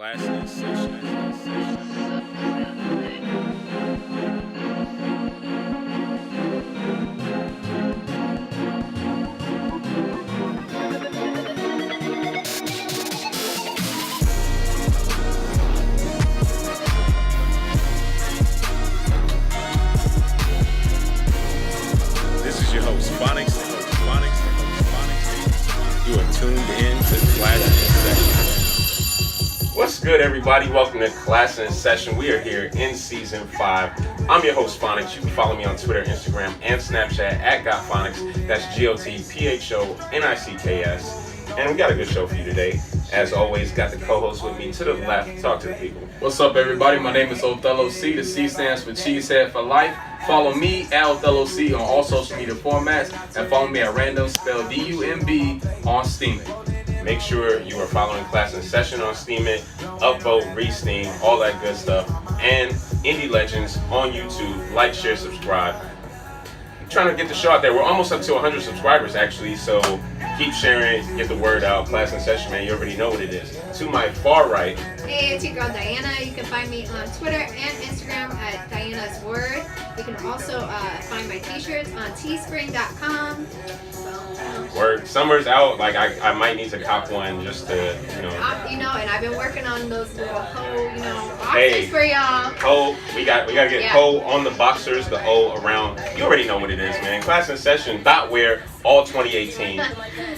ClassNSession. This is your host, Phonics. You are tuned in to ClassNSession. What's good, everybody? Welcome to ClassNSession. We are here in season 5. I'm your host, Phonics. You can follow me on Twitter, Instagram, and Snapchat at GotPhonics. That's GOTPHONICKS. And we got a good show for you today. As always, got the co-host with me to the left. Talk to the people. What's up, everybody? My name is Othello C. The C stands for Cheesehead for Life. Follow me at Othello C on all social media formats, and follow me at Random spelled D-U-M-B on Steam. Make sure you are following ClassNSession on Steemit, upvote, re-steam, all that good stuff, and Indie Legends on YouTube. Like, share, subscribe. I'm trying to get the show out there. We're almost up to 100 subscribers, actually, so keep sharing, get the word out. ClassNSession, man, you already know what it is. To my far right. Hey, it's your girl Diana. You can find me on Twitter and Instagram at Diana's Word. You can also find my t-shirts on teespring.com. Word. Summer's out. Like, I might need to cop one just to, and I've been working on those little boxes for y'all. We gotta get Ho on the boxers, the O around. You already know what it is, man. ClassNSession, dot wear, all 2018.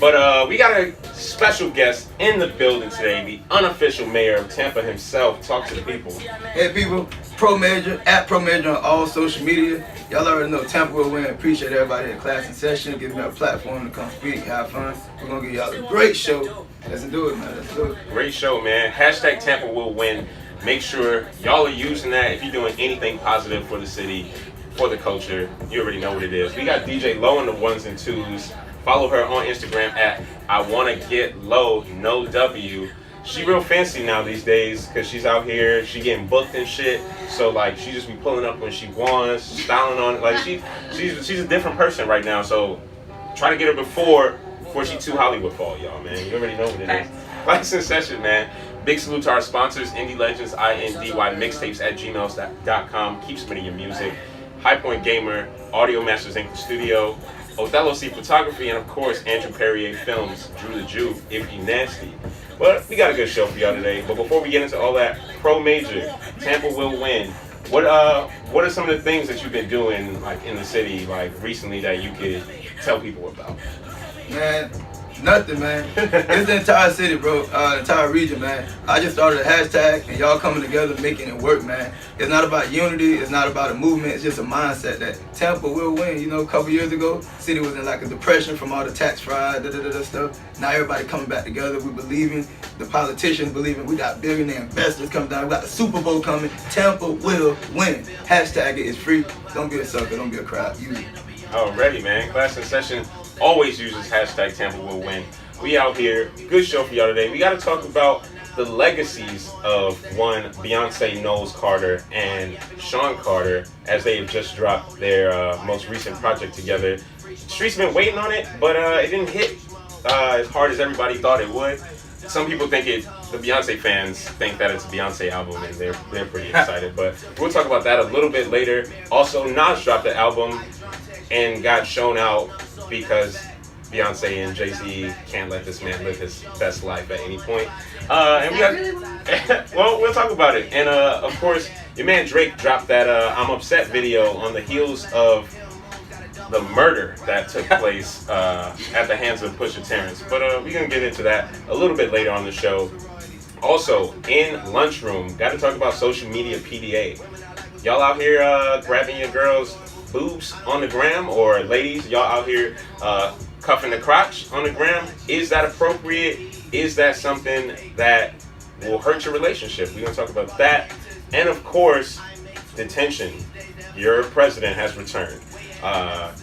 But we got a special guest in the building today, the unofficial mayor of Tampa himself. Talk to the people. Hey people, Pro Major, at Pro Major on all social media. Y'all already know Tampa will win. Appreciate everybody at ClassNSession, giving me a platform to come speak, have fun. We're gonna give y'all a great show. Let's do it, man. Let's do it. Great show, man. Hashtag Tampa will win. Make sure y'all are using that if you're doing anything positive for the city, for the culture. You already know what it is. We got DJ Low on the ones and twos. Follow her on Instagram at I Wanna Get Low, no W. She real fancy now these days because she's out here, she getting booked and shit. So like she just be pulling up when she wants, styling on it. Like she's a different person right now. So try to get her before she too Hollywood fall, y'all, man. You already know what it is. ClassNSession, man. Big salute to our sponsors, Indie Legends, IndyMixtapes at gmail.com. Keep submitting your music. High Point Gamer, Audio Masters Inc. Studio, Othello C Photography, and of course Andrew Perrier Films, Drew the Jew, if he nasty. But we got a good show for y'all today. But before we get into all that, Pro Major, Tampa will win. What are some of the things that you've been doing like in the city like recently that you could tell people about? Man, nothing, man. It's the entire city, bro. The entire region, man. I just started a hashtag, and y'all coming together, making it work, man. It's not about unity. It's not about a movement. It's just a mindset that Tampa will win. You know, a couple years ago, the city was in like a depression from all the tax fraud, stuff. Now everybody coming back together. We believing. The politicians believing. We got billionaire investors coming down. We got the Super Bowl coming. Tampa will win. Hashtag it is free. Don't be a sucker. Don't be a crowd. Use it. Already, man. ClassNSession always uses hashtag Tampa will win. We out here. Good show for y'all today. We got to talk about the legacies of one Beyonce Knowles Carter and Sean Carter as they have just dropped their most recent project together. Street's been waiting on it, but it didn't hit as hard as everybody thought it would. Some people think the Beyonce fans think that it's a Beyonce album and they're pretty excited, but we'll talk about that a little bit later. Also, Nas dropped the album and got shown out because Beyonce and Jay-Z can't let this man live his best life at any point. And we got, well, we'll talk about it. And of course, your man Drake dropped that I'm Upset video on the heels of the murder that took place at the hands of Pusha Terrence. But we're going to get into that a little bit later on the show. Also, in Lunchroom, got to talk about social media PDA. Y'all out here grabbing your girls' boobs on the gram, or ladies, y'all out here cuffing the crotch on the gram? Is that appropriate? Is that something that will hurt your relationship? We're going to talk about that. And of course, detention. Your president has returned.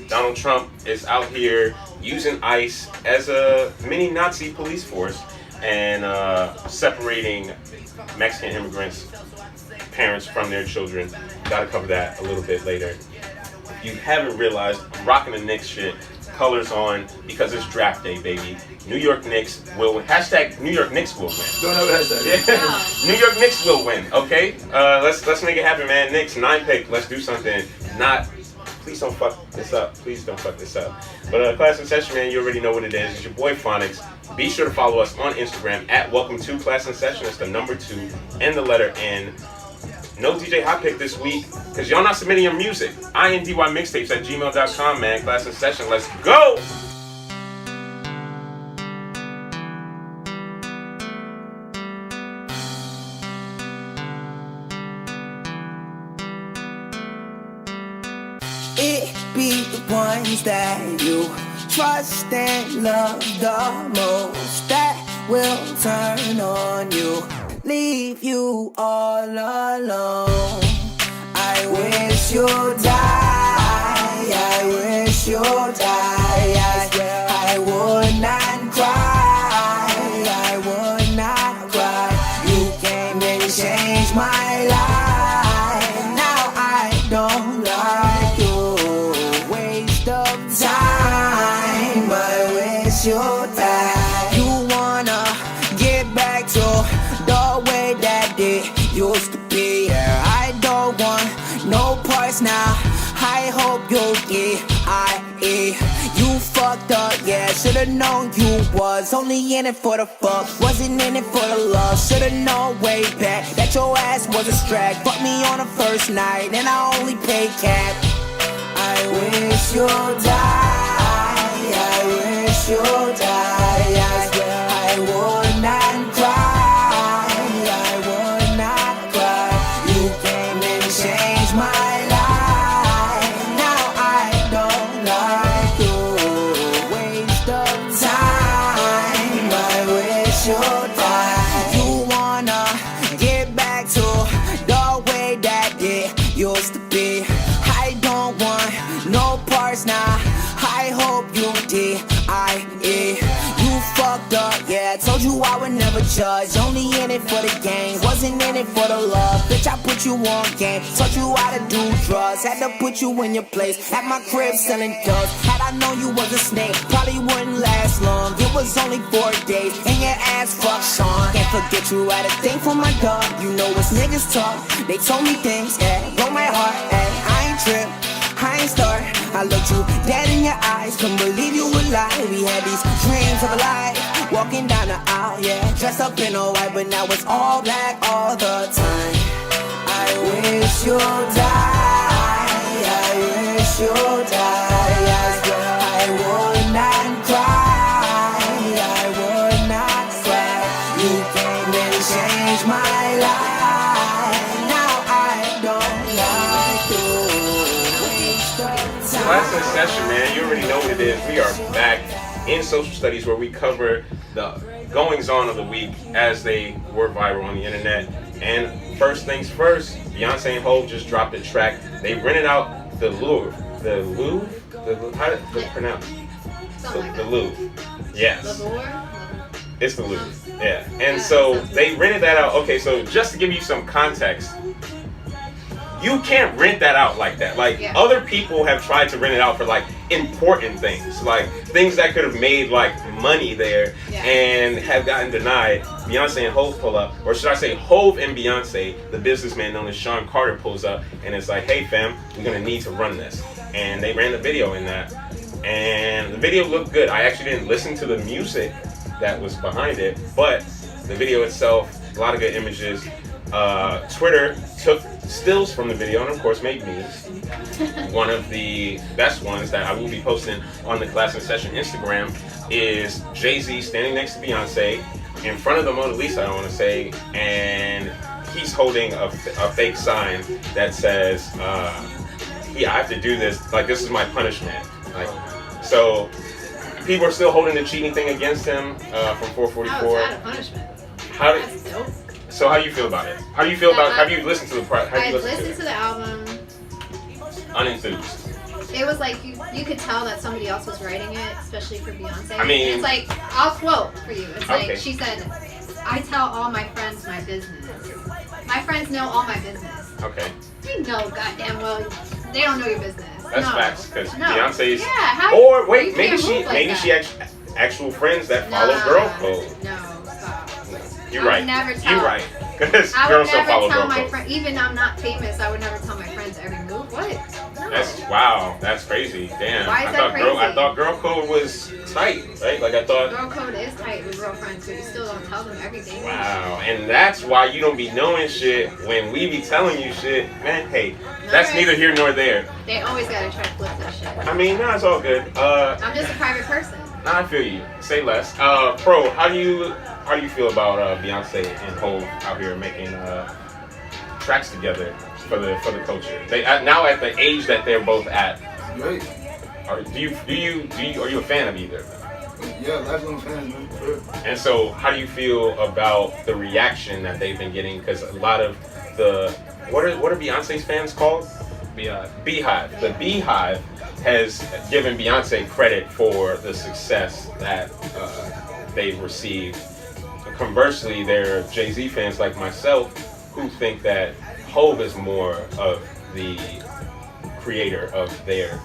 Donald Trump is out here using ICE as a mini Nazi police force and separating Mexican immigrants' parents from their children. Got to cover that a little bit later. if you haven't realized, I'm rocking the Knicks shit. Colors on because it's draft day, baby. New York Knicks will win. Hashtag New York Knicks will win. Don't know that. Yeah. New York Knicks will win. Okay. Let's make it happen, man. Knicks 9 pick. Let's do something. Please don't fuck this up. Please don't fuck this up. But Class in Session, man, you already know what it is. It's your boy Phonics. Be sure to follow us on Instagram at Welcome to Class in Session. It's the number 2 and the letter N. No DJ Hot Pick this week, because y'all not submitting your music. IndyMixtapes at gmail.com, man. Class in Session. Let's go! It be the ones that you trust and love the most that will turn on you, leave you all alone. I wish you'd die, I wish you'd die. I swear I would not cry, I would not cry. You came and changed my life. Now I don't like you, waste of time. I wish you'd die. You wanna get back to the way that it used to be. Yeah, I don't want no parts now. I hope you get I.E. You fucked up, yeah. Should've known you was only in it for the fuck, wasn't in it for the love. Should've known way back that your ass was a strag. Fucked me on the first night and I only paid cap. I wish you'd die, I wish you'd die. I swear I would not cry, I would not cry. You came and changed my life. Now I don't like you, waste of time. I wish you'd die. You wanna get back to the way that it used to be. I don't want no parts now. I hope you did. You fucked up, yeah. I told you I would never judge. Only in it for the game, wasn't in it for the love. Bitch, I put you on game, taught you how to do drugs. Had to put you in your place, at my crib selling drugs. Had I known you was a snake, probably wouldn't last long. It was only 4 days, and your ass fucked Sean. Can't forget you had a thing for my dog. You know it's niggas talk, they told me things, yeah. Broke my heart, and I ain't trip, I ain't start. I looked you dead in your eyes, couldn't believe you were lying. We had these dreams of a life, walking down the aisle, yeah. Dressed up in all white, but now it's all black all the time. I wish you'd die, I wish you'd die. I swear I would not cry, I would not cry. You came and changed my life. Now I don't like you, waste of time. Class in Session, man. You already know what it is. We are back in social studies where we cover the goings on of the week as they were viral on the internet. And first things first, Beyonce and Hov just dropped a track. They rented out the Louvre. How did it pronounce? The Louvre. Yes. It's the Louvre. Yeah. And so they rented that out. Okay, so just to give you some context, you can't rent that out like that. Like, other people have tried to rent it out for like important things, like things that could have made like money there, and have gotten denied. Beyonce and Hov pull up, or should I say Hov and Beyonce, the businessman known as Sean Carter, pulls up and it's like, hey fam, we're gonna need to run this. And they ran the video in that, and the video looked good. I actually didn't listen to the music that was behind it, but the video itself, a lot of good images. Twitter took stills from the video and of course made memes. One of the best ones that I will be posting on the Class in Session Instagram is Jay-Z standing next to Beyonce in front of the Mona Lisa, I want to say, and he's holding a fake sign that says, yeah, I have to do this, like this is my punishment. Like, so people are still holding the cheating thing against him from 444. How is that a punishment? That's dope. So how do you feel about it? How do you feel about? Have you listened to the? I listened to the album. Unenthused. It was like you could tell that somebody else was writing it, especially for Beyonce. I mean, it's like, I'll quote for you. It's like, okay. she said, "I tell all my friends my business. My friends know all my business." Okay. You know, goddamn well, they don't know your business. That's No. facts. Because No. Beyonce's. Yeah, how Or you wait, maybe can't she move like that. actual friends that follow Nah. girl code. No, stop. You're I would right. never You're tell- right. Because I would girls don't never follow tell girl my code. friend, even though I'm not famous, I would never tell my friends every move. What? No. That's wow. That's crazy. Damn. Why is I that thought crazy? I thought girl code was tight, right? Like I thought. Girl code is tight with real friends, but you still don't tell them everything. Wow. And that's why you don't be knowing shit when we be telling you shit, man. Hey, that's Alright. neither here nor there. They always gotta try to flip this shit. I mean, nah, it's all good. I'm just a private person. Nah, I feel you. Say less. Pro, how do you feel about Beyonce and Hov out here making tracks together for the culture? They now at the age that they're both at. Great. Are you a fan of either? Yeah, lifelong fans, man. For real. And so, how do you feel about the reaction that they've been getting? Because a lot of the what are Beyonce's fans called? Beehive. The Beehive has given Beyonce credit for the success that they've received. Conversely, there are Jay-Z fans like myself who think that Hov is more of the creator of their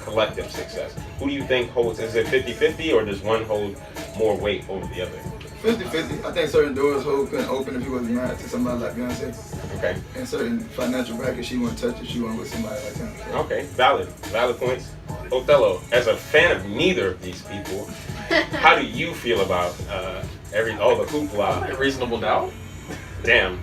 collective success. Who do you think holds? Is it 50-50 or does one hold more weight over the other? 50-50. I think certain doors Hov couldn't open if he wasn't married to somebody like Beyonce. Okay. And certain financial brackets she wouldn't touch if she went with somebody like him. So, Okay. Valid points. Othello, as a fan of neither of these people, how do you feel about all the hoopla? Reasonable doubt. Damn.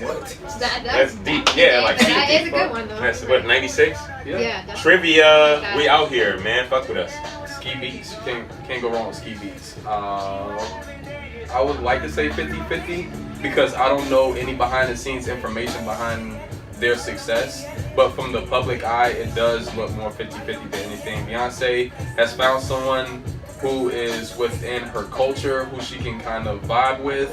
what? That's deep. Yeah, like but that deep, is a bro. good one though. That's what, 96? Yeah. That's Trivia. We out here, man. Fuck with us. Ski beats. Can't go wrong with ski beats. I would like to say 50-50 because I don't know any behind the scenes information behind their success. But from the public eye, it does look more 50-50 than anything. Beyonce has found someone who is within her culture, who she can kind of vibe with,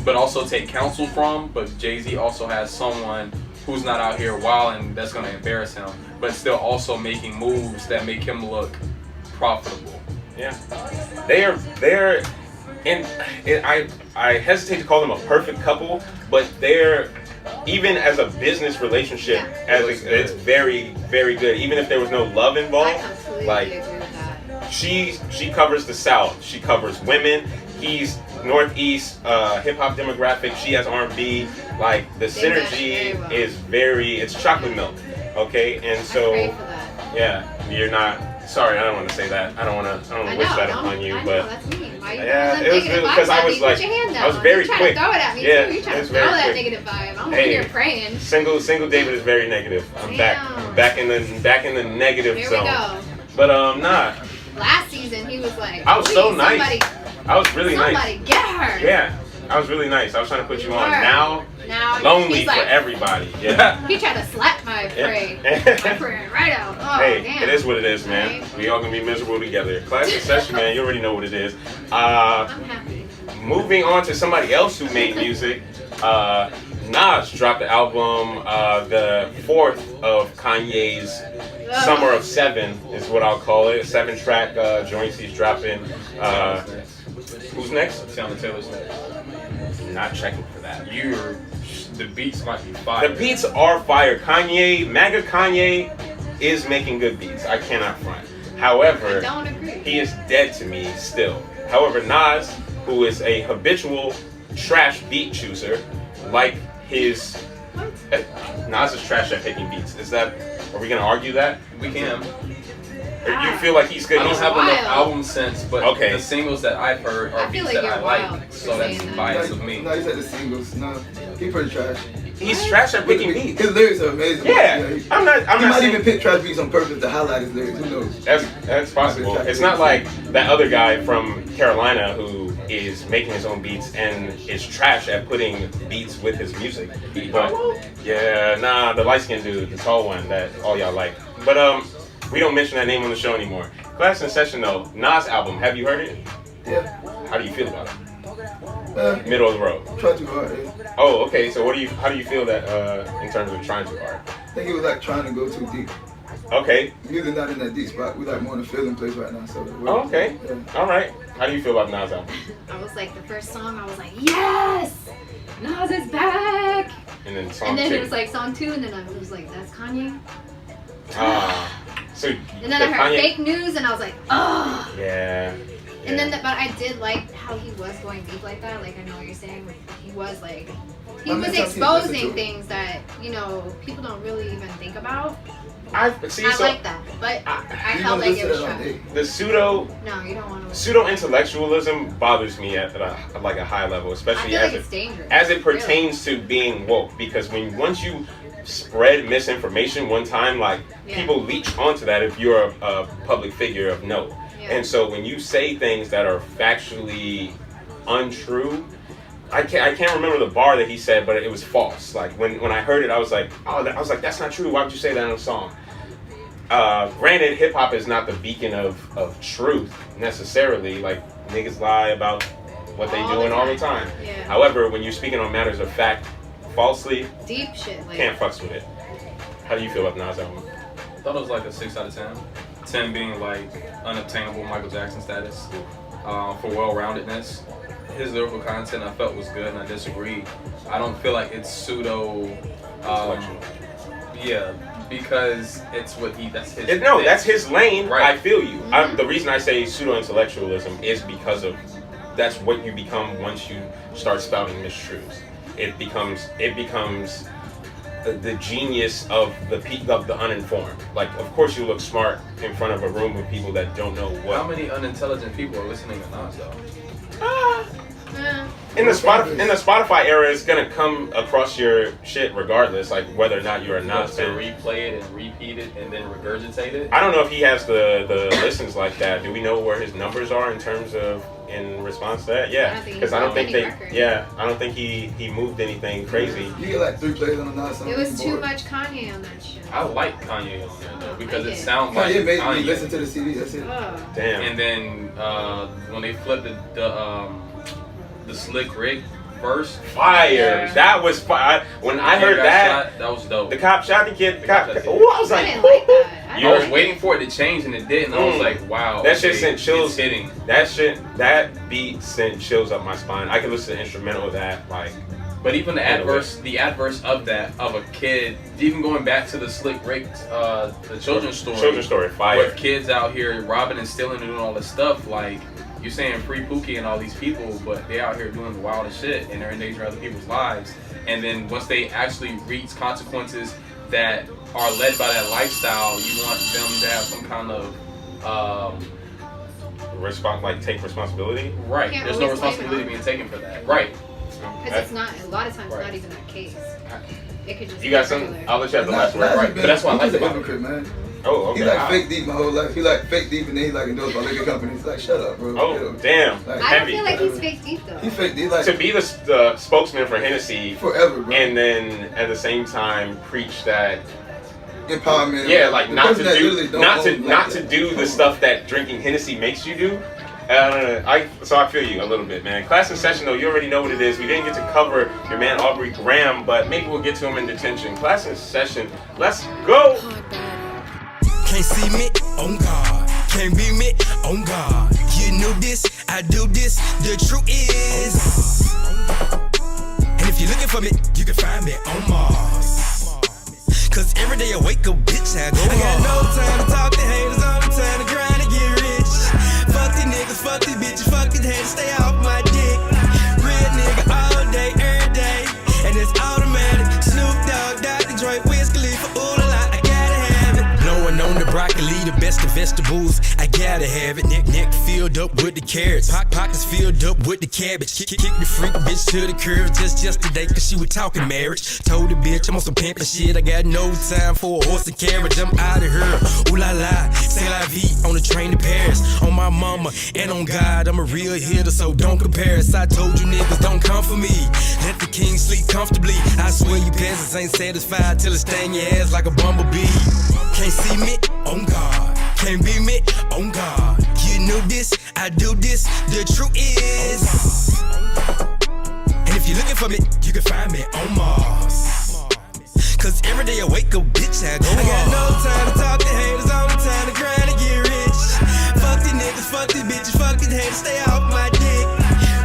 but also take counsel from. But Jay-Z also has someone who's not out here wilding that's going to embarrass him, but still also making moves that make him look profitable. Yeah, they're, and I hesitate to call them a perfect couple, but they're, even as a business relationship, it's very, very good. Even if there was no love I involved, completely like agree with that. she covers the South, she covers women. He's Northeast hip hop demographic. She has R&B. Like the They mesh synergy very well. is it's chocolate milk. Okay, and I so pray for that. yeah, you're not. Sorry, I don't want to say that. I don't want to wish that upon you, I know, but that's mean. Why you yeah, throwing it was them negative really because vibes I at was me? like, Put your hand down. I was very you trying quick. to throw it at me Yeah, too. You trying it to was throw very that quick. negative vibe. I'm Hey. over here praying. Single David is very negative. I'm Damn. back in the negative Here we zone. go. But nah, Last season he was like, I was so "Please, nice. I was really somebody nice. get her. Yeah, I was really nice. I was trying to put you on. Now Lonely he's for like, everybody. Yeah. He tried to slap my prey. Yeah. My prey right out. Oh, Hey, damn. it is what it is, man. Right. We all gonna be miserable together. ClassNSession, man. You already know what it is. I'm happy. Moving on to somebody else who made music. Nas dropped the album, the fourth of Kanye's Summer of Seven is what I'll call it. 7-track joints he's dropping. Who's next? Tiana Taylor's next. Not checking for that. The beats might be fire. The beats are fire. MAGA Kanye is making good beats. I cannot front. However, I don't agree. he is dead to me still. However, Nas, who is a habitual trash beat chooser, like his... What? Nas is trash at picking beats. Are we gonna argue that? We can. Or you feel like he's good? I don't He's have wild. enough album sense, but Okay. the singles that I've heard are I feel beats like that I you're like, wild so for that's saying that. bias of me. No, he said the singles. No, he pretty trash. He's trash at picking His beats. lyrics are amazing. Yeah, he I'm not might saying even pick trash beats on purpose to highlight his lyrics. Who knows? that's possible. It's not like that other guy from Carolina who is making his own beats and is trash at putting beats with his music. But yeah, nah, the light skinned dude, the tall one that all y'all like. But we don't mention that name on the show anymore. ClassNSession though, Nas album, have you heard it? Yeah. How do you feel about it? Uh, Middle of the road. try too hard. Yeah. Oh, okay. So how do you feel that in terms of trying too hard? I think he was like trying to go too deep. Okay. Music not in that deep spot. We like more in the feeling place right now. So. Oh, okay. Yeah. All right. How do you feel about Nas album? I was like, the first song, I was like, yes! Nas is back! And then song And then two. it was like song 2, and then I was like, that's Kanye? Ah. So And then I heard fake news, and I was like, oh. Yeah. And then, but I did like how he was going deep like that. Like, I know what you're saying. He was like, he was exposing things that, you know, people don't really even think about. I like that, but I felt like it was trying. The pseudo. No, you don't want to. Pseudo intellectualism bothers me at like a high level, especially as it pertains to being woke. Because once you spread misinformation one time, like people leech onto that if you're a public figure of note. Yeah. And so when you say things that are factually untrue. I can't remember the bar that he said, but it was false. Like when I heard it, I was like, that's not true. Why would you say that in a song? Granted, hip hop is not the beacon of truth necessarily. Like niggas lie about what they doing all the time. Yeah. However, when you're speaking on matters of fact, falsely, deep shit, like, can't fucks with it. How do you feel about Nas album? I thought it was like a 6 out of 10. 10 being like unobtainable Michael Jackson status for well-roundedness. His lyrical content I felt was good, and I disagree. I don't feel like it's pseudo. Because it's what that's his. That's his lane. Right. I feel you. The reason I say pseudo intellectualism is because of that's what you become once you start spouting mistruths. It becomes the genius of the uninformed. Like, of course, you look smart in front of a room of people that don't know what. How many unintelligent people are listening to Nas though? In the Spotify era, it's gonna come across your shit regardless, like whether or not you're a Nas fan. Replay it and repeat it and then regurgitate it. I don't know if he has the listens like that. Do we know where his numbers are in terms of in response to that? Yeah, because I don't think he moved anything crazy. You get like 3 plays on the Nas song. It was too much Kanye on that shit. I like Kanye on there though because it sounds like Kanye made me listen to the CD. That's it. Damn. And then when they flipped the Slick Rick verse, fire! Yeah. That was fire. When I heard that, that was dope. The cop shot the kid. I was like, I like that. I was waiting for it to change and it didn't. I was like, wow. That shit sent chills. Hitting. That beat sent chills up my spine. I could listen to the instrumental of that, like. But even the adverse of that, of a kid, even going back to the Slick Rick, the children's story, fire. With kids out here robbing and stealing and doing all this stuff, like, you're saying free Pookie and all these people, but they out here doing the wildest shit and they're endangering other people's lives. And then once they actually reach consequences that are led by that lifestyle, you want them to have some kind of take responsibility. Right. There's no responsibility being taken for that. Right. Because it's not, a lot of times, not even that case. It could just. You got some? I'll let you have the last word. Right. But that's why I like about it, man. Oh, okay. He like fake deep my whole life. He like fake deep and then he like endorsed by liquor companies. Like, shut up, bro. Oh, damn. Like, I don't feel like he's fake deep though. He fake deep. Like, to be the spokesman for Hennessy forever, bro. And then at the same time preach that empowerment. Yeah, like not to do the stuff that drinking Hennessy makes you do. I feel you a little bit, man. ClassNSession though, you already know what it is. We didn't get to cover your man Aubrey Graham, but maybe we'll get to him in detention. ClassNSession, let's go. Can't see me, on God. Can't be me, on God. You know this, I do this. The truth is, and if you're looking for me, you can find me on Mars. Cause every day I wake up, bitch, I go. I got no time to talk to haters, all the time to grind and get rich. Fuck these niggas, fuck these bitches, fuck these haters, stay off my dick. Real nigga all day, every day, and it's automatic. Snoop Dogg, Dr. Dre, Wiz Khalifa, ooh la la, I gotta have it. Blowing on the broccoli, the best of vegetables, I gotta have it. Neck filled up with the carrots, pockets filled up with the cabbage. Kick the freak bitch to the curb just yesterday, cause she was talking marriage. Told the bitch I'm on some pimpin' shit, I got no time for a horse and carriage. I'm out of here, ooh la la, c'est la vie, on the train to Paris. On my mama and on God, I'm a real hitter, so don't compare us. I told you niggas don't come for me, let the king sleep comfortably. I swear you peasants ain't satisfied till it sting your ass like a bumblebee. Can't see me, on God. Can't be me, on God. You know this, I do this, the truth is. And if you're looking for me, you can find me on Mars. Cause every day I wake up, bitch, I go. I got no time to talk to haters, all the time to grind and get rich. Fuck these niggas, fuck these bitches, fuck these haters, stay off my dick.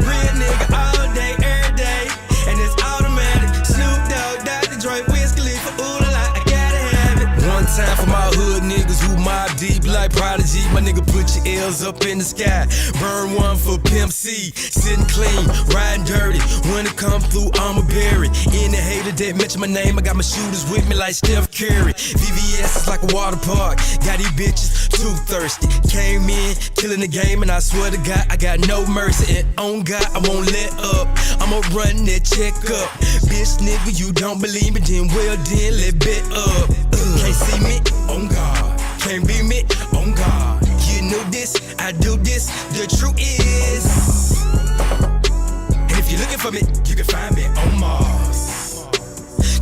Real nigga all day, every day, and it's automatic. Snoop Dogg, Dr. Dre, Wiz Khalifa, ooh la la, I gotta have it. One time for my hood niggas who mob deep like Prodigy. My nigga, put your L's up in the sky. Burn one for Pimp C. Sitting clean, riding dirty. When it come through, I'ma bury. Any hater that mention my name, I got my shooters with me like Steph Curry. VVS is like a water park. Got these bitches too thirsty. Came in, killing the game, and I swear to God, I got no mercy. And on God, I won't let up. I'ma run that check up. Bitch nigga, you don't believe me, then well then, let bet up. Can't see me? On God. Can't be me? On God. You knew this, I do this, the truth is. And if you're looking for me, you can find me on Mars.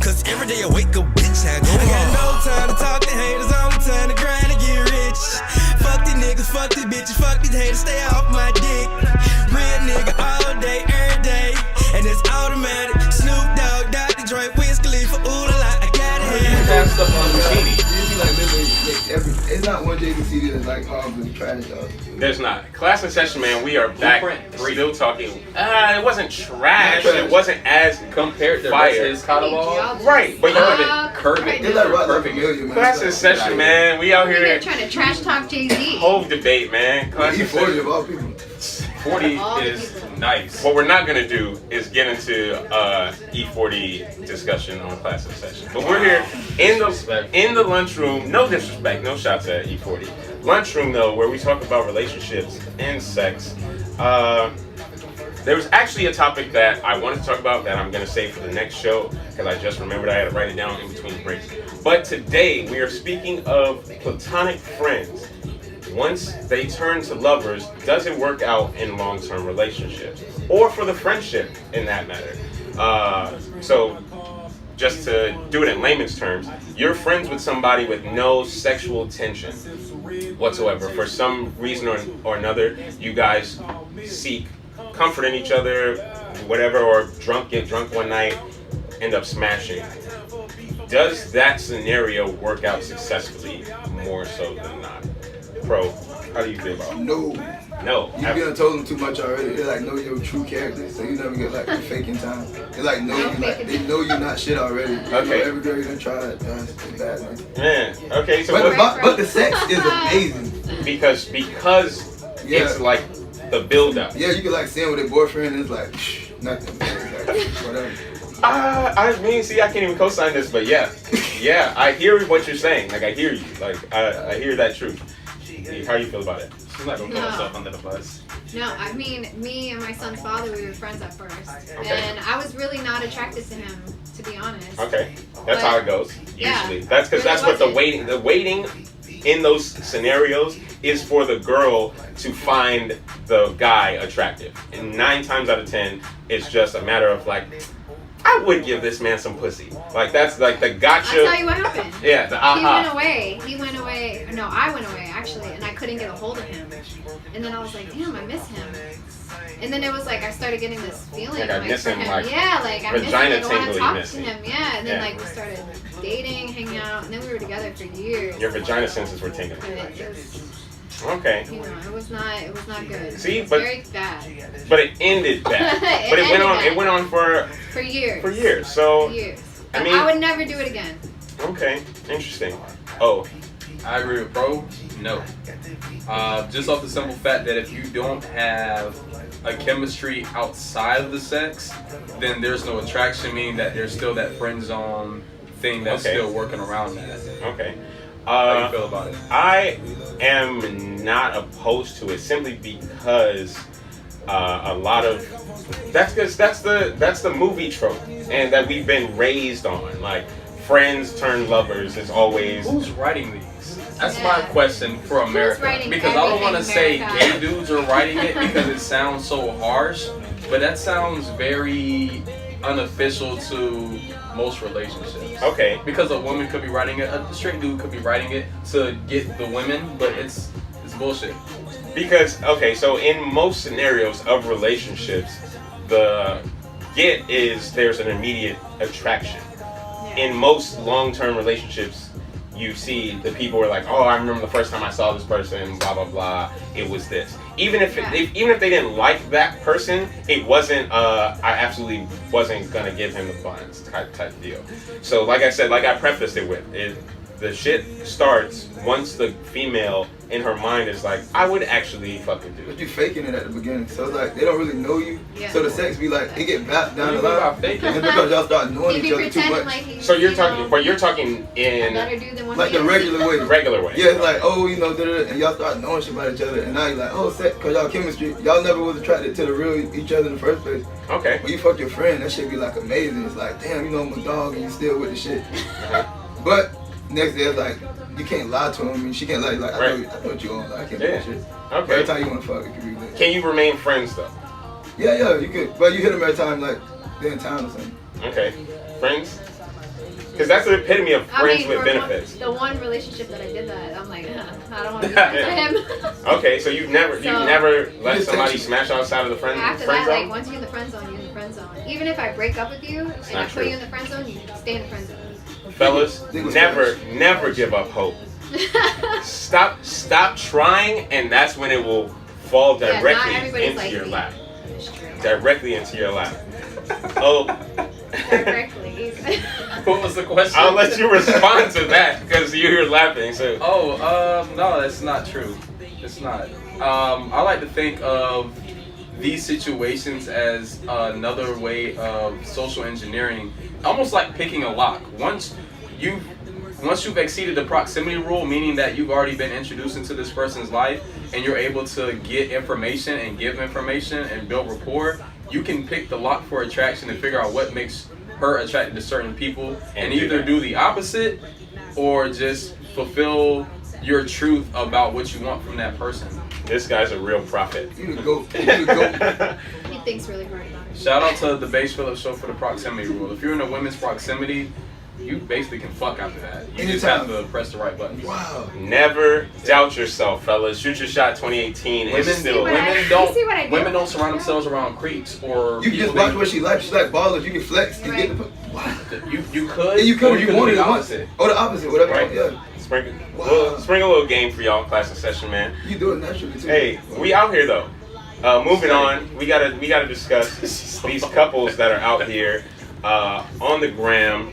Cause every day I wake up, bitch, I go hard. I got no time to talk to haters, I'm time to grind and get rich. Fuck these niggas, fuck these bitches, fuck these haters, stay off my dick. Real nigga all day, every day, and it's automatic. Snoop Dogg, Dr. Dre, Wiz Khalifa, ooh la la, I got it. Have stuff on the machine. It's not one JD CD that's like horribly trash, though. There's not. ClassNSession, man, we are back. Blueprint 3. Still talking. It wasn't trash. It wasn't as Compared to the fire. rest of his catalog. Right, but you know Curve right it. It's like Rock Like a Million, man. ClassNSession, man. We out You're here. trying to trash talk Jay-Z. Whole debate, man. E40 of ClassNSession. all people. 40 All the is people. nice. What we're not gonna do is get into E40 discussion on ClassNSession. But we're here in the lunchroom. No disrespect, no shots at E40. Lunchroom though, where we talk about relationships and sex. There was actually a topic that I wanted to talk about that I'm gonna save for the next show because I just remembered I had to write it down in between breaks. But today we are speaking of platonic friends. Once they turn to lovers, does it work out in long-term relationships? Or for the friendship, in that matter? So, just to do it in layman's terms, you're friends with somebody with no sexual tension whatsoever. For some reason or another, you guys seek comfort in each other, whatever, or get drunk one night, end up smashing. Does that scenario work out successfully more so than not? Pro, how do you feel about it? No. You done told them too much already. They like know your true character, so you never get like the faking time. They like know you like they know you're not shit already. Okay. You know, every girl you done tried, it's bad, man. Man, okay, so But the sex is amazing. because Yeah. it's like the build up. Yeah, you can like see them with their boyfriend and it's like nothing. Man. It's like, whatever. I mean, see, I can't even co-sign this, but yeah, I hear what you're saying. Like, I hear you. Like, I hear that truth. How you feel about it? She's not gonna put herself under the bus. No, I mean, me and my son's father, we were friends at first. Okay. And I was really not attracted to him, to be honest. Okay, that's how it goes. Yeah. Usually, that's because that's what the waiting in those scenarios is for the girl to find the guy attractive. And 9 times out of 10, it's just a matter of like, I would give this man some pussy. Like that's like the gotcha. I'll tell you what happened. Yeah, the aha. He went away. No, I went away actually, and I couldn't get a hold of him. And then I was like, damn, I miss him. And then it was like I started getting this feeling Like, I miss for him, like, yeah, like I miss him. vagina I don't want to tingly talk miss to him. him. Yeah, and then Yeah. like we started dating, hanging out, and then we were together for years. Your vagina senses were tingling. But it was, Okay. you know, it was not good. See, it was but- very bad But it ended bad. But it went on. It went on for years. for years. So For years. I But mean- I would never do it again. okay, interesting. Oh, I agree with bro. No. Just off the simple fact that if you don't have a chemistry outside of the sex, then there's no attraction, meaning that there's still that friend zone thing that's Okay. still working around that. okay. How do you feel about it? I am not opposed to it simply because a lot of that's the movie trope and that we've been raised on. Like friends turn lovers is always Who's writing these? That's Yeah. my question for America. writing Because I don't want to everything, say America? gay dudes are writing it because it sounds so harsh, but that sounds very unofficial to most relationships. okay. Because a woman could be writing it, a straight dude could be writing it to get the women, but it's bullshit. Because okay, so in most scenarios of relationships, the get is there's an immediate attraction. In most long-term relationships, you see the people are like, oh, I remember the first time I saw this person, blah blah blah. It was this. Even if even if they didn't like that person, it wasn't. I absolutely wasn't gonna give him the buns type deal. So like I said, like I prefaced it with, the shit starts once the female in her mind is like, I would actually fucking do But it. you faking it at the beginning, so it's like they don't really know you. Yeah. So the sex be like it get back down the What line, about faking? and because y'all start knowing He each be other too pretending much, like he's, So you're you talking, know, but you're talking a in better dude than what like he the is. regular way. regular way. Yeah, it's like, oh, you know, da-da-da, and y'all start knowing shit about each other, and now you're like, oh, sex, cause y'all chemistry, y'all never was attracted to the real each other in the first place. Okay. When you fuck your friend, that shit be like amazing. It's like, damn, you know I'm a dog, and you still with the shit. Uh-huh. But next day, it's like, you can't lie to him, and she can't lie. Like, I Right. know what you on. Like, I can't do Yeah. that shit. Every Okay. time you want to fuck, it can be lit. Can you remain friends though? Yeah, you could, but you hit them every time, like they're in town or something. Okay. Friends? Because that's the epitome of friends with for benefits. the one relationship that I did that, I'm like, I don't want to be friends with him. Okay, so you've never So- let Just somebody text smash outside of the friend After zone? that, like once you're in the friend zone, you're in the friend zone. Even if I break up with you and I not put true. you in the friend zone, you stay in the friend zone. Fellas, Niggas never give up hope. Stop trying, and that's when it will fall Yeah, not directly everybody's into like your me. lap. It's true. Directly into your lap. Oh, Directly. What was the question? I'll let you respond to that because you're laughing. So No, that's not true. It's not. I like to think of these situations as another way of social engineering, almost like picking a lock. Once you've exceeded the proximity rule, meaning that you've already been introduced into this person's life and you're able to get information and give information and build rapport, you can pick the lock for attraction and figure out what makes her attracted to certain people and do either that. do the opposite or just fulfill your truth about what you want from that person. this guy's a real prophet. You the goat. You the goat. He thinks really hard about it. Shout out to the Base Phillips show for the proximity rule. If you're in a women's proximity, you basically can fuck after that. You just have to press the right buttons. Wow. Never doubt yourself, fellas. Shoot Your Shot 2018 is Women, still. what I- women you see what I don't do? women don't surround themselves around creeps or You can just people watch that- what she likes. She like ballers. You can flex and get the. Wow. You could. Yeah, you could or if you could do wanted the it once. opposite. Or the opposite, whatever. Right. Yeah. Sprinkle, Wow. sprinkle a little game for y'all, ClassNSession, man. You do it naturally too. Hey, we out here though. Moving on, we gotta discuss these couples that are out here on the gram,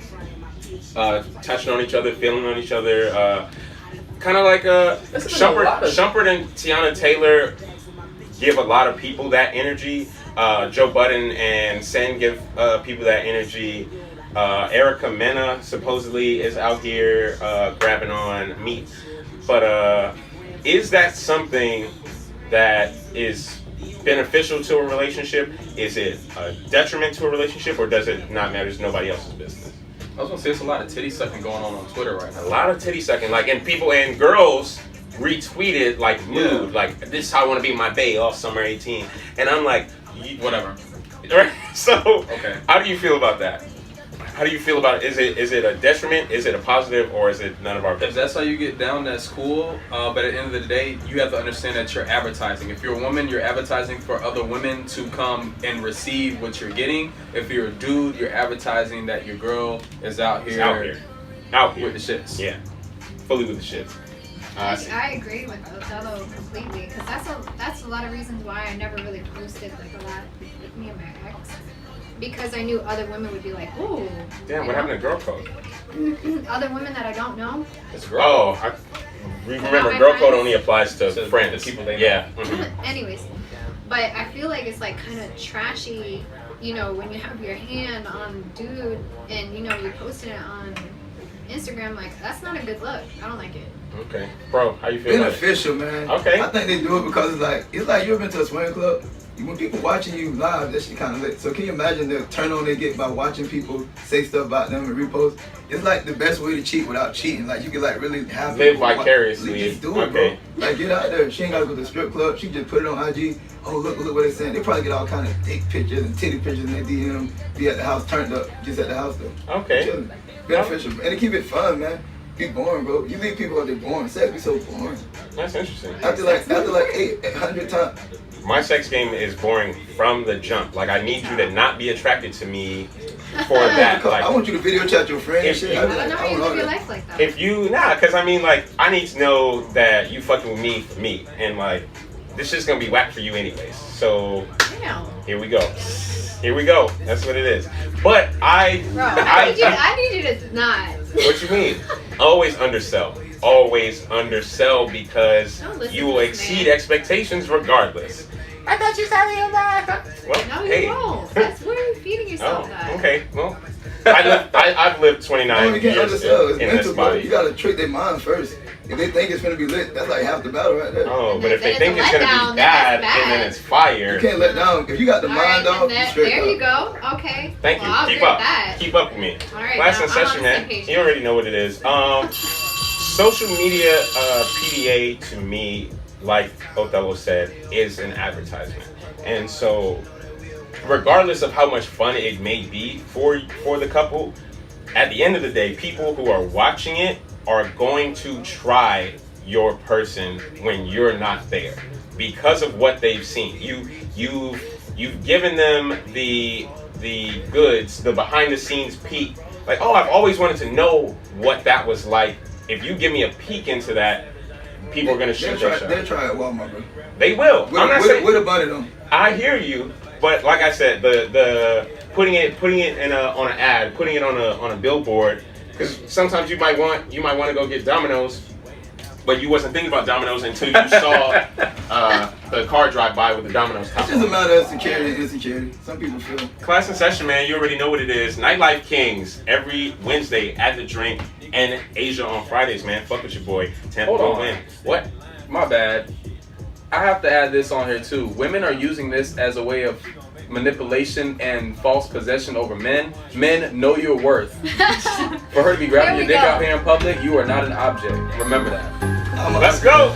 touching on each other, feeling on each other, kind of like This has been a lot of- Shumpert and Tiana Taylor give a lot of people that energy. Joe Budden and Sen give people that energy. Erica Mena supposedly is out here grabbing on meat. But is that something that is beneficial to a relationship? Is it a detriment to a relationship, or does it not matter? It's nobody else's business. I was gonna say there's a lot of titty sucking going on Twitter right A now. lot of titty sucking, like, and people and girls retweeted like mood, Yeah. like this is how I want to be my bae all summer 18, and I'm like, Whatever. right? So, Okay. how do you feel about that? How do you feel about it? Is it a detriment? Is it a positive? Or is it none of our If business? that's how you get down, that's cool. But at the end of the day, you have to understand that you're advertising. If you're a woman, you're advertising for other women to come and receive what you're getting. If you're a dude, you're advertising that your girl is out It's here, out here. with the shits. Yeah, fully with the shit. I agree with Othello completely, because that's a lot of reasons why I never really posted like a lot with me and my ex, because I knew other women would be like, ooh. Damn, what happened to girl code? Other women that I don't know. It's girl. Oh, remember, my girl code friends? only applies to To friends. the people they know. Yeah. Mhm. Anyways, but I feel like it's like kind of trashy, you know, when you have your hand on dude and you know you're posting it on Instagram. Like that's not a good look. I don't like it. Okay, bro, how you feel about it? Beneficial, man. Okay. I think they do it because it's like you ever been to a swing club? When people watching you live, that shit kind of lit. So can you imagine the turn on they get by watching people say stuff about them and repost? It's like the best way to cheat without cheating. Like you can like really have Live people vicariously. Just do it, Okay. bro. Like get out there. She ain't got to go to the strip club. She just put it on IG. Oh look what they saying. They probably get all kind of dick pictures and titty pictures in their DM. Be at the house turned up, just at the house though. Okay. Chilling. Beneficial, and to keep it fun, man. Be boring, bro. You leave people out there boring. Sex be so boring. That's interesting. After like 800 times. My sex game is boring from the jump. Like, I need you to not be attracted to me for that. I Like, want you to video chat your friend and If shit. you- I I'd be don't like, know how I you want all live your that. life like that. if you, because I mean, like, I need to know that you fucking with me for me. And, like, this shit's gonna be whack for you anyways. So, Damn. here we go. Here we go. That's what it is. But Bro, I need you to not What you mean? Always undersell. Always undersell because you will exceed expectations regardless. I thought you said you that. Well, No, hey. you won't. That's where you're feeding yourself that. Okay. Well, I've lived 29 You can't years undersell. It's in mental, this bro. body. You gotta trick their mind first. If they think it's gonna be lit, that's like half the battle right there. Oh, but if they Then think it's it's a gonna letdown, be then bad that's and then bad. it's fire, You can't let down. If you got the All mind, right, dog, then you straight there you up. go. Okay. Thank you. Well, I'll Keep agree up. with that. Keep up with me. All right, Class now and I'm on session, the man. same page You now. already know what it is. Social media PDA to me, like Othello said, is an advertisement. And so regardless of how much fun it may be for the couple, at the end of the day, people who are watching it are going to try your person when you're not there because of what they've seen. You've given them the goods, the behind the scenes peek. Like, oh, I've always wanted to know what that was like. If you give me a peek into that, people are gonna shoot their shot. They'll try at Walmart, bro. They will. I'm not saying with a bunny though. I hear you, but like I said, the putting it in on an ad, putting it on a billboard, because sometimes you might want to go get Domino's, but you wasn't thinking about Domino's until you saw the car drive by with the Domino's top. It's just a matter of security and insecurity. Some people feel. Class and session, man. You already know what it is. Nightlife Kings every Wednesday at the Drink, and Asia on Fridays, man. Fuck with your boy. Tampa Hold will on. win. What? My bad. I have to add this on here too. Women are using this as a way of manipulation and false possession over men. Men, know your worth. For her to be grabbing your dick out here in public, you are not an object. Remember that. Let's go.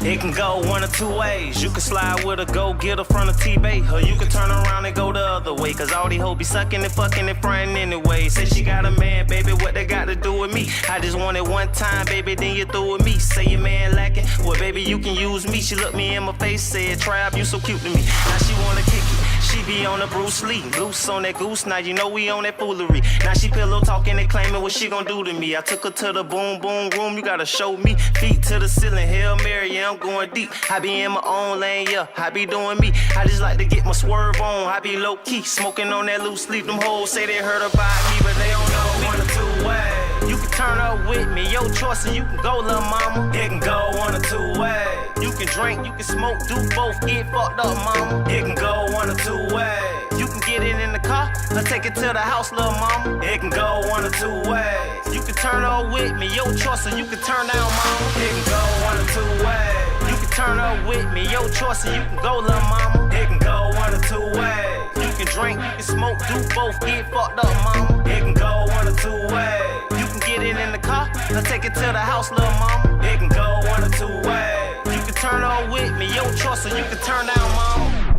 It can go one of two ways. You can slide with a go-getter from a T-bait, or you can turn around and go the other way. Cause all these hoes be sucking and fucking and frontin' anyway. Say she got a man, baby, what they got to do with me? I just want it one time, baby, then you through with me. Say your man lacking, well, baby, you can use me. She looked me in my face, said, Trap, you so cute to me. Now she wanna kick it. She be on the Bruce Lee, loose on that goose. Now you know we on that foolery. Now she pillow talking and claiming what she gon' do to me. I took her to the boom boom room, you gotta show me. Feet to the ceiling, Hail Mary, yeah, I'm going deep. I be in my own lane, yeah, I be doing me. I just like to get my swerve on, I be low key, smoking on that loose leaf. Them hoes say they heard about me, but they don't know one or two ways. You can turn up with me, your choice, and you can go, little mama. It can go one or two ways. You can drink, you can smoke, do both, get fucked up, mama. It can go one or two ways. You can get it in the car, or take it to the house, little mama. It can go one or two ways. You can turn up with me, your choice, and you can turn down, mama. It can go one or two ways. You can turn up with me, your choice, and you can go, little mama. It can go one or two ways. You can drink, you can smoke, do both, get fucked up, mama. It can go one or two ways. You can get it in the car, or take it to the house, little mama. It can go one or two ways. You can turn up with me, your choice, or you can turn down, mama.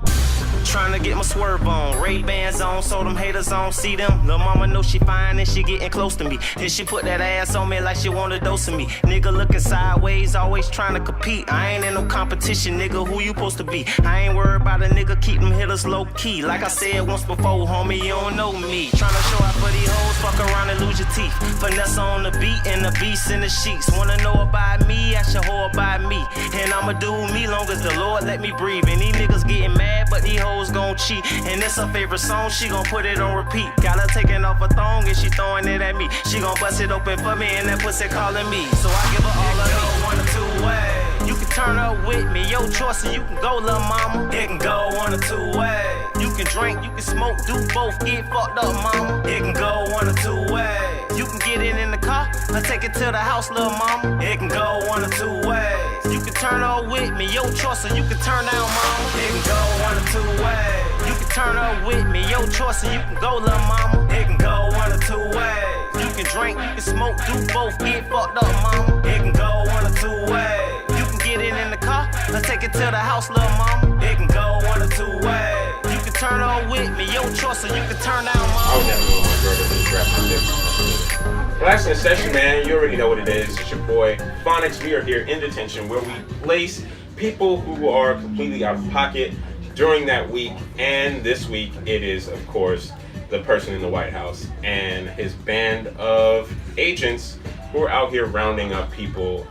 Trying to get my swerve on, Ray-Bans on, so them haters don't see them. Lil' mama know she fine and she getting close to me. Then she put that ass on me like she want a dose of me. Nigga looking sideways, always trying to compete. I ain't in no competition, nigga, who you supposed to be? I ain't worried about a nigga, keep them hitters low key. Like I said once before, homie, you don't know me. Trying to show out for these hoes, fuck around and lose your teeth. Finesse on the beat and the beast in the sheets. Wanna know about me, ask your hoe about me. And I'ma do me long as the Lord let me breathe. And these niggas getting mad, but these hoes gon' cheat. And it's her favorite song, she gon' put it on repeat. Got her taking off her thong and she throwing it at me. She gon' bust it open for me and that pussy calling me. So I give her all of me. One or two ways. You can turn up with me, your choice, and you can go, little mama. It can go one or two ways. You can drink, you can smoke, do both, get fucked up, mama. It can go one or two ways. You can get it in the car, or take it to the house, little mama. It can go one or two ways. You can turn up with me, your choice, or you can turn down, mama. It can go one or two ways. You can turn up with me, your choice, and you can go, little mama. It can go one or two ways. You can drink, you can smoke, do both, get fucked up, mama. It can go one or two ways. You can get it in the car, or take it to the house, little mama. It can go one or two ways. You can turn up with me, your choice, or you can turn down, mama. I would never want my girl to really grab my dick. Class and session, man. You already know what it is. It's your boy Phonics. We are here in detention where we place people who are completely out of pocket during that week. And this week, it is, of course, the person in the White House and his band of agents who are out here rounding up people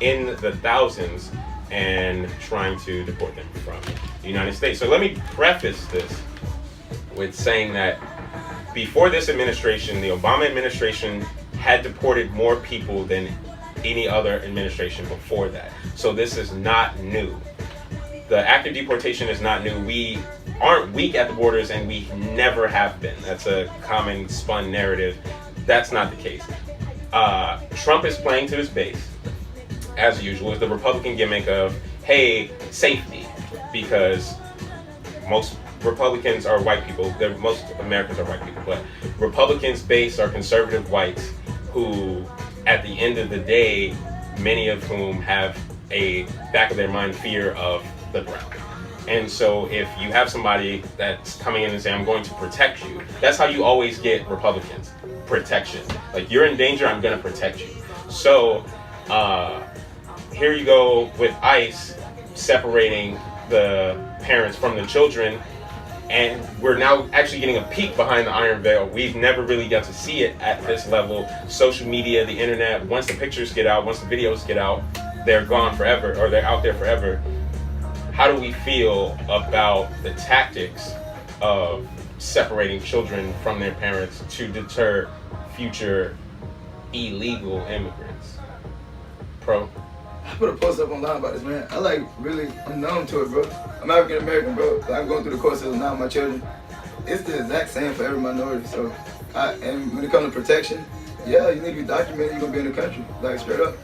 in the thousands and trying to deport them from the United States. So let me preface this with saying that before this administration, the Obama administration had deported more people than any other administration before that. So this is not new. The active deportation is not new. We aren't weak at the borders, and we never have been. That's a common spun narrative. That's not the case. Trump is playing to his base, as usual, with the Republican gimmick of, hey, safety, because most Republicans are white people. Most Americans are white people, but Republicans' base are conservative whites who, at the end of the day, many of whom have a back of their mind fear of the ground. And so if you have somebody that's coming in and saying, I'm going to protect you, that's how you always get Republicans. Protection. Like, you're in danger, I'm going to protect you. So here you go with ICE separating the parents from the children, and we're now actually getting a peek behind the iron veil. We've never really got to see it at this level. Social media, the internet, once the pictures get out, once the videos get out, they're gone forever, or they're out there forever. How do we feel about the tactics of separating children from their parents to deter future illegal immigrants? Pro? I put a post up online about this, man. I'm numb to it, bro. I'm African American, bro. I'm going through the course of now with my children. It's the exact same for every minority. So, and when it comes to protection, yeah, you need to be documented. You're gonna be in the country, like straight up.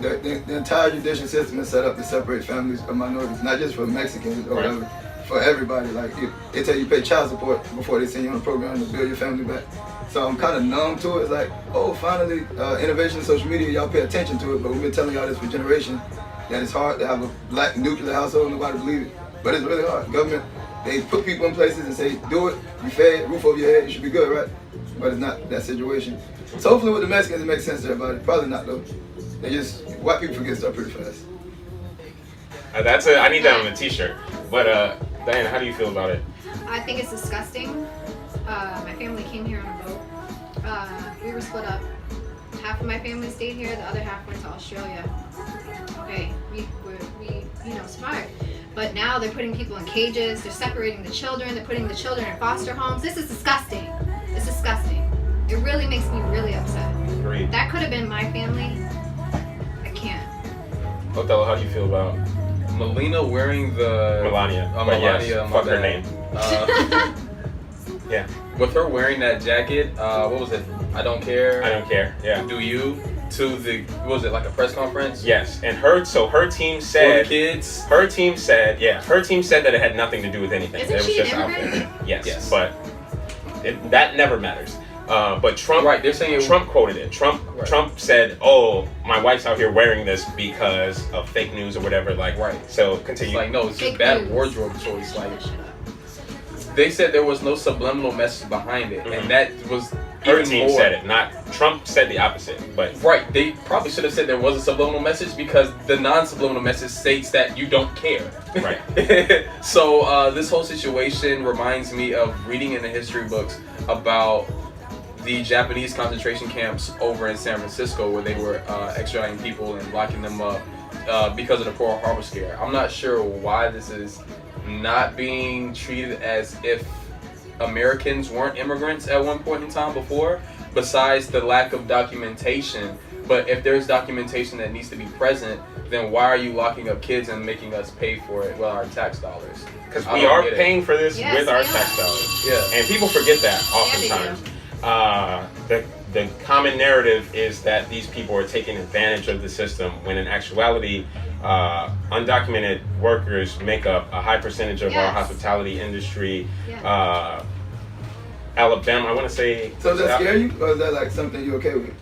The entire judicial system is set up to separate families of minorities, not just for Mexicans or whatever, for everybody. Like, they tell you pay child support before they send you on a program to build your family back. So I'm kind of numb to it. It's like, oh, finally, innovation in social media, y'all pay attention to it, but we've been telling y'all this for generations, that it's hard to have a black nuclear household, nobody believes it. But it's really hard. Government, they put people in places and say, do it, you fed, roof over your head, you should be good, right? But it's not that situation. So hopefully with the Mexicans, it makes sense to everybody. Probably not, though. White people forget stuff pretty fast. I need that on a t-shirt. But Diana, how do you feel about it? I think it's disgusting. My family came here on a boat. We were split up. Half of my family stayed here, the other half went to Australia. Okay, we smart. But now they're putting people in cages, they're separating the children, they're putting the children in foster homes. This is disgusting. It's disgusting. It really makes me really upset. Agreed. That could have been my family. I can't. Othello, how do you feel about Melania wearing the... Melania. Melania, yes, fuck her name. Yeah. With her wearing that jacket, what was it? I don't care. I don't care. Yeah. Do you? To the, what was it, like a press conference? Yes. And her team said, for the kids. Her team said that it had nothing to do with anything. Isn't it was she just an out immigrant? there. Yes. But that never matters. But Trump, right? They're saying Trump quoted it. Trump said, "Oh, my wife's out here wearing this because of fake news or whatever." Like, right. So continue. It's like, no, it's just Fake bad news. wardrobe choice. Like, they said there was no subliminal message behind it, and that was her even team more. said it. Not Trump said the opposite. But right, they probably should have said there was a subliminal message because the non-subliminal message states that you don't care. Right. So this whole situation reminds me of reading in the history books about the Japanese concentration camps over in San Francisco where they were extraditing people and locking them up because of the Pearl Harbor scare. I'm not sure why this is not being treated as if Americans weren't immigrants at one point in time before, besides the lack of documentation. But if there's documentation that needs to be present, then why are you locking up kids and making us pay for it with our tax dollars? because we are paying for this Yes, with our we are. tax dollars. Yeah. And people forget that Yeah, oftentimes. The common narrative is that these people are taking advantage of the system, when in actuality, undocumented workers make up a high percentage of our Yes. hospitality industry. Yeah. Alabama, I want to say. So does that scare you, or is that like something you're okay with?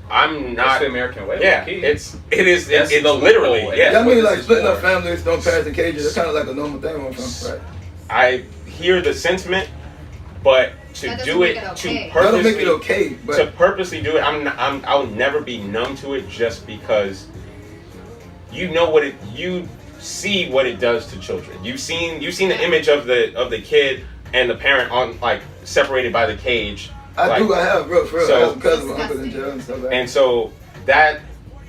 I'm That's not. the American way. Yeah, low-key. it's That's literally. the Yeah. Yeah, I mean, like this is splitting up for. families, don't parents in cages. That's kind of like a normal thing where I'm from, right? I hear the sentiment, but to That do doesn't it make it to okay. That'll make purposely it okay, to but purposely do it, I'll never be numb to it, just because you know what you see what it does to children. You've seen the image of the kid and the parent on, like, separated by the cage. I have, bro, for real. So- I have some cousins with uncles in jail and stuff like that. And so that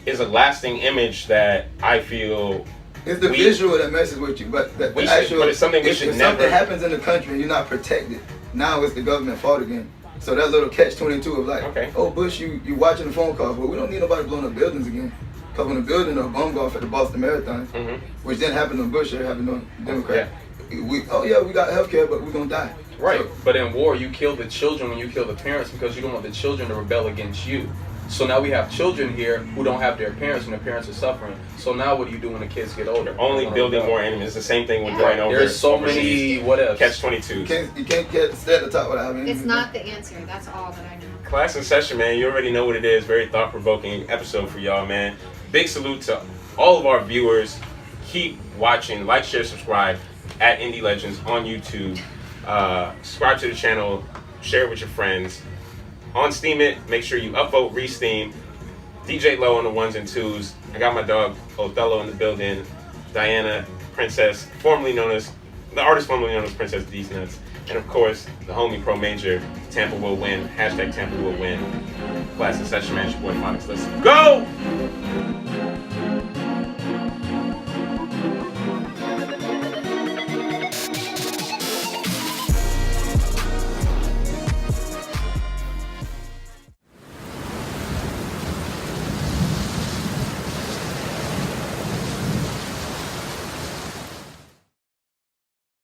is a lasting image that I feel It's the we- visual that messes with you, but the we should- actual. but it's something we if should something never- happens in the country and you're not protected, now it's the government fault again. So that little catch-22 of like, Okay. oh Bush, you watching the phone call, but we don't need nobody blowing up buildings again. Because when the building or bomb go off at the Boston Marathon, which didn't happen on Bush, it happened on Democrat. We got healthcare, but we're gonna die. Right. So, But in war, you kill the children when you kill the parents because you don't want the children to rebel against you. So now we have children here who don't have their parents and their parents are suffering. So now what do you do when the kids get older? Only building more enemies. It's the same thing with going over. There's so overseas. many what ifs. Catch-22. you can't get stay at the top without having It's not the answer. That's all that I know. Class in Session, man. You already know what it is. Very thought-provoking episode for y'all, man. Big salute to all of our viewers. Keep watching. Like, share, subscribe at Indie Legends on YouTube. Subscribe to the channel. Share it with your friends. On Steam it. Make sure you upvote, re-Steam. DJ Low on the 1s and 2s. I got my dog Othello in the building. Diana, Princess, formerly known as the artist formerly known as Princess D's Nuts. And of course, the homie Pro Major. Tampa will win. Hashtag Tampa will win. Class in Session, man. It's your boy Phonics. Let's go!